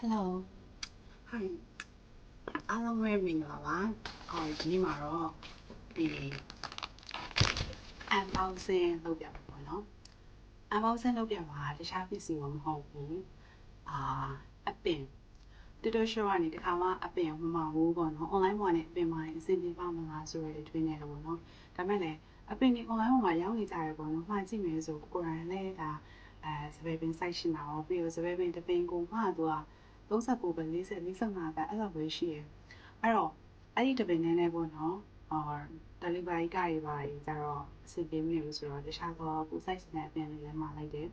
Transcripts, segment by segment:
Hello ဟုတ်အားလုံးပဲမင်္ဂလာပါဒီနေ့မှာတော့ဒီ unboxing လုပ်ပြပါပေါ့နော် unboxing လုပ်ပြပါတခြားပစ္စည်းမဟုတ်ဘူးအပင်တူတူရှော့ကနေတခါမှအပင်မမဘူးပေါ့နော် online ပေါ်နဲ့အပင်မှာအဆင်ပြေပါမလားဆိုရတဲ့တွင်းနေတော့ပေါ့နော်ဒါမဲ့လည်းအပင်ဒီ online ပေါ်မှာရောင်းနေကြရပေါ့နော်မှာကြည့်မယ်ဆိုကိုယ်တိုင်လည်းဒါစပယ်ပင် site ရှင်တာရောပြီးတော့စပယ်ပင်တစ်ပင်ကိုမှသူက39ပဲ40 45ပဲအဲ့လိုပဲရှိရအဲ့တော့အဲ့ဒီတစ်ပင်နဲ့ပေါ့နော်delivery ကတွေပါကြတော့အဆင်ပြေနေလို့ဆိုတော့တခြားတော့ကို site ရှင်တဲ့အပင်လေးလည်းမှာလိုက်တယ်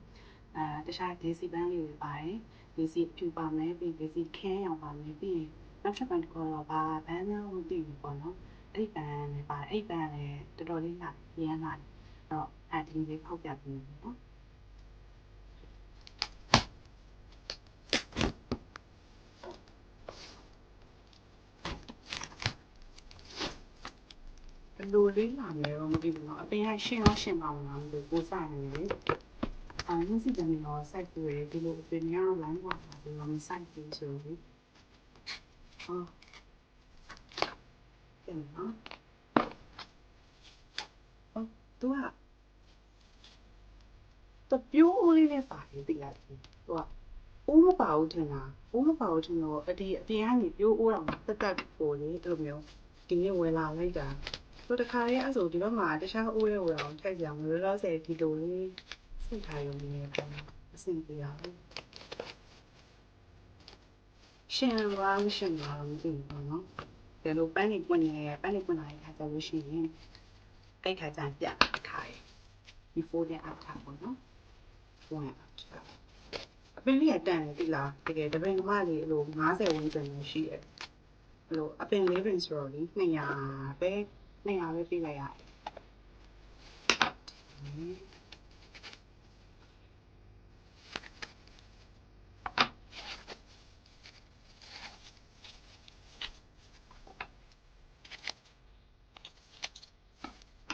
တခြား daisy ပန်းလေးတွေပါတယ် daisy ဖြူပါမယ်ပြီး daisy ခင်းရောင်ပါမယ်ပြီးရင်နောက်တစ်ပန်းတစ်ခုတော့ဘာဘန်းများမသိဘူးပေါ့နော်အဲ့ဒီပန်းလေးပါတယ်အဲ့ဒီပန်းလည်းတော်တော်လေးလာရမ်းလာတယ်အဲ့တော့ဒီလေးဖောက်ပြပေးမယ်နော်လိုလေးလာမယ်တော့မသိဘူးเนาะအပင်ကရှင်းတော့ရှင်းပါမလားမသိဘူးကိုစနေလေနင်းစီတမီတော့ site ကိုဒီလိုအပင်ကတော့ line ပေါ်မှာဒီလို site ပြီးဆိုပြီးပြန်နော်သူကပြိုးဦးလေးနဲ့ပါတယ်သိလားသူကဦးမပါဘူးထင်လားဦးမပါဘူးထင်တော့အပြင်ကနေပြိုးဦးတော့တက်ပေါ်လေအဲ့လိုမျိုးဒီနေ့ဝယ်လာလိုက်တာတို့တခါလေးအဲ့ဆိုဒီဘက်မှာတခြားဦးရဲ့ဝယ်အောင်ထည့်ကြအောင်လောလောဆယ်ဒီလိုလေးစိတ်ထားရုံနဲ့အဆင်ပြေအောင်ရှင်းပါမရှင်းပါမသိဘူးပေါ့နော်ဒါလိုပန်းနေပွင့်နေပန်းနေပွင့်လာတဲ့ခါကျလို့ရှိရင်အဲ့ခါကျပြခါရ before and after ပေါ့နော် before and after အပင်လေးကတန်တယ်သိလားတကယ်တပင်ကမလေးအဲ့လို50ဝန်းကျင်ပဲရှိတယ်အဲ့လိုအပင်လေးပင်ဆိုတော့လေ200ပဲပေးလိုက်ရတယ်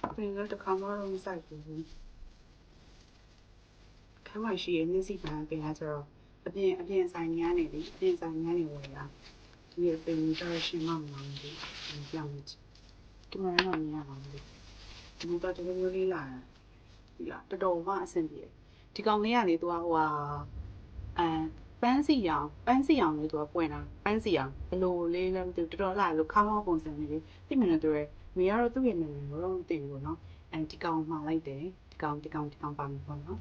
အပင်လည်းတစ်ခါမှတော့မစိုက်ဘူးခမ်းမရှိရဲ့နှင်းစီပန်းပင်ကကျတော့အပြင်ဆိုင်ကြီးကနေလေအပြင်ဆိုင်ကြီးကနေဝယ်တာဒီအပင်ကြီးတော့ရှင်းမမှန်းဘူးပြောင်းနေတယ်ဒီမှာတော့မြင်ရပါဘူးဒီတော့ဒီလိုလေးလာဒီလားတော်တော်မှအဆင်ပြေဒီကောင်လေးကလေသူကဟိုဟာပန်းစီရောင်လေးသူကပွင့်တာပန်းစီရောင်ဘလို့လေးလဲမသိဘူးတော်တော်လာလို့ခေါင်းပုံစံလေးသိမြင်နေတယ်မိကတော့သူ့ရဲ့နာမည်တော့မသိဘူးပေါ့နော်ဒီကောင်မှလိုက်တယ်ဒီကောင်ပါမယ်ပေါ့နော်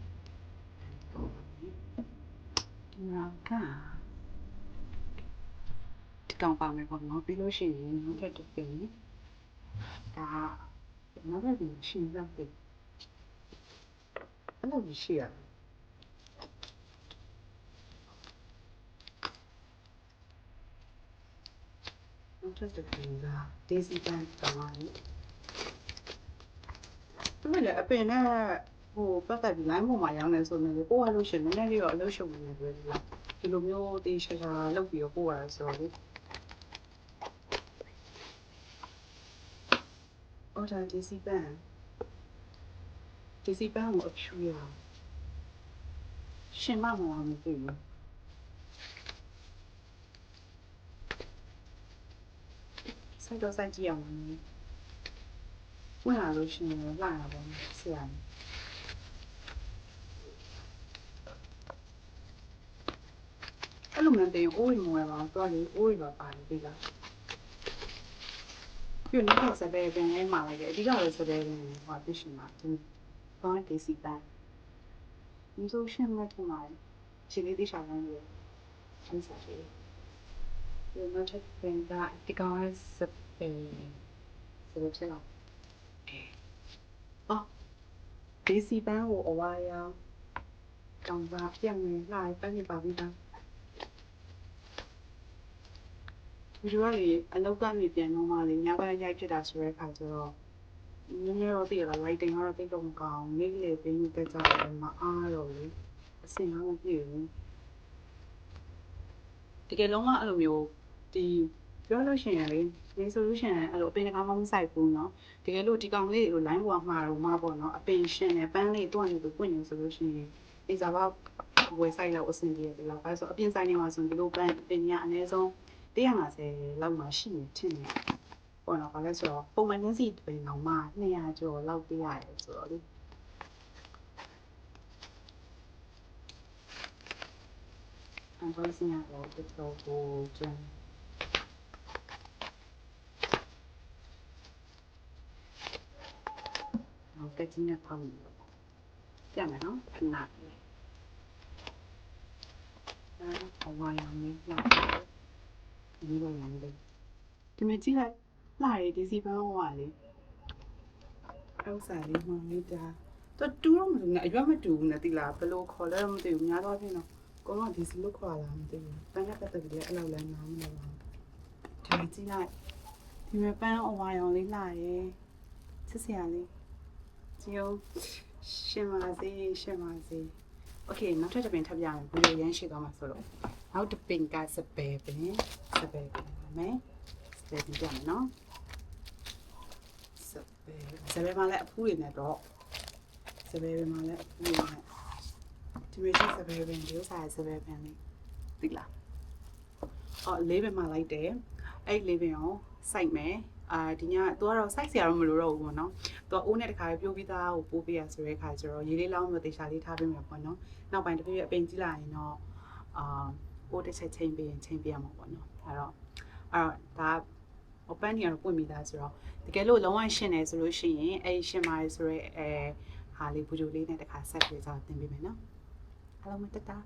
ဒီကောင်ပါမယ်ပေါ့နော်ပြီးလို့ရှိရင်နောက်ထပ်တစ်ပင်ဒါနောက်ထပ်ဒီရှင်းတော့တယ်အဲ့လိုရှိရနောက်ထပ်တစ်ပင်က daisy plant တောင်းရတယ်သူကလည်းအပင်နဲ့ဟိုပတ်သက်ပြီး line ပေါ်မှာရောင်းနေဆိုနေလေပို့ရလို့ရှိရင်နည်းနည်းလေးတော့အလုပ်ရှုပ်နေတယ်ပြောဒီလိုမျိုးတေးရှာလုပ်ပြီးတော့ပို့ရဆိုတော့လေအော်ဒါ daisy plant ကိုအဖြူရရှင်မမလားမသိဘူးစိုက်ကြည့်အောင်ဝင်လာလို့ရှိရင်လာတာပေါ့ဆရာအဲ့လိုမျိုးတင်အိုးရီမွေးပါတော့လေအိုးရီပါပါတယ်ဒီလားပြနေတော့စပယ်ပင်လေးမှာလိုက်တယ်အဓိကတော့စပယ်ပင်ဟောသိရှင်မှာဒီဘာဒေစီပန်ဒီဆိုရှင်မထင်ပါရှင်လေးတိချာလမ်းလို့အန်စားတယ်ဒီမှာချက်ပင်ကဒီကောင်စပယ်ချက်တော့အော်ဒေစီပန်ကိုအဝါရောင်ကောင်ပါပြန်နေလာပန်းနေပါပြီလားဒီလိုလေအလောက်ကနေပြန်တော့မှလေညဘက်ရိုက်ဖြစ်တာဆိုတဲ့အခါကျတော့နည်းနည်းတော့သိရလား lighting ကတော့တိတ်တော့မကောင်းနေ့လေပင်းတက်ကြတယ်မအားတော့လေအစင်တော့မပြည့်ဘူးတကယ်လုံးဝအဲ့လိုမျိုးဒီပြောလို့ရှိရင်လေဒီဆိုလို့ရှိရင်အဲ့လိုအပင်တစ်ကောင်မှမစိုက်ဘူးเนาะတကယ်လို့ဒီကောင်လေးကို line ပေါ်မှာတော့မှာပေါ့เนาะအပင်ရှင်နဲ့ပန်းလေးတွန့်နေလို့ပွင့်နေဆိုလို့ရှိရင်အိမ်စာပေါက် ဝယ်ဆိုင်လောက်အဆင်ပြေတယ်လားအဲဆိုအပြင်ဆိုင်တွေမှာဆိုဒီလိုပန်းတင်ရအနည်းဆုံး150လောက်မှရှိနေထင်တယ်ပေါ့နော်ဘာလဲဆိုတော့ပုံမှန်ချင်းစီပင်တော့မှ200ကျော်လောက်ပေးရတယ်ဆိုတော့လေအဘောစင်ရတော့တော်ကိုကျန်တော့ကကြီးနဲ့ဖောင်းလို့ပြမယ်နော်ခဏလေးအဝါရောင်လေးလောက်ဒီလိုရမ်းလေးဒီမကြည့်လိုက်လာရည်ဒီစီပန်းဟောလေးအောက်စားလေးမှလေးတာတော့တူတော့မလို့နဲ့အရွက်မတူဘူးနဲ့တိလားဘယ်လိုခေါ်လဲတော့မသိဘူးများတော့ဖြစ်တော့ကောင်းတော့ဒီစီလို့ခေါ်လာမသိဘူးပန်းနဲ့ပတ်သက်ပြီးအဲ့လောက်လည်းနားမလည်ပါဘူးဒီမကြည့်လိုက်ဒီမပန်းအဝါရောင်လေးလာရည်ချစ်စရာလေးကြည့်အောင်ရှင်ပါစေရှင်ပါစေโอเคနောက်ထပ်တစ်ပင်ထပ်ပြမယ်ဘူးရရမ်းရှိသွားမှာဆိုတော့နောက်တစ်ပင်ကစပယ်ပင်ပါမယ်စပယ်ပြမယ်နော်စပယ်မှာလည်းအဖူးတွေနဲ့တော့စပယ်မှာလည်းအဖူးတွေနဲ့ဒီမျိုးရှိစပယ်ပင်ဒီဥစားစပယ်ပင်လေးသိလားအော်လေးပင်မှာလိုက်တယ်အဲ့လေးပင်ကိုစိုက်မယ်ဒီညသူကတော့စိုက်စရာတော့မလိုတော့ဘူးပေါ့နော်သူကအိုးနဲ့တခါပြိုးပြီးသားကိုပိုးပေးရဆိုတဲ့ခါကျတော့ရေလေးလောင်းပြီးတေချာလေးထားပေးမယ်ပေါ့နော်နောက်ပိုင်းတစ်ပြည့်အပင်ကြီးလာရင်တော့အိုးတစ်ချက်ချိန်ပေးရင်ချိန်ပေးရမှာပေါ့နော်အဲ့တော့ဒါအပန်းကြီးကတော့ပွင့်ပြီးသားဆိုတော့တကယ်လို့လုံးဝရှင်းနေဆိုလို့ရှိရင်အဲ့ရှင်းပါတယ်ဆိုရဲဟာလေးဘူဂျိုလေးနဲ့တခါဆက်ပြီးတော့တင်ပေးမယ်နော်အားလုံးမတတာ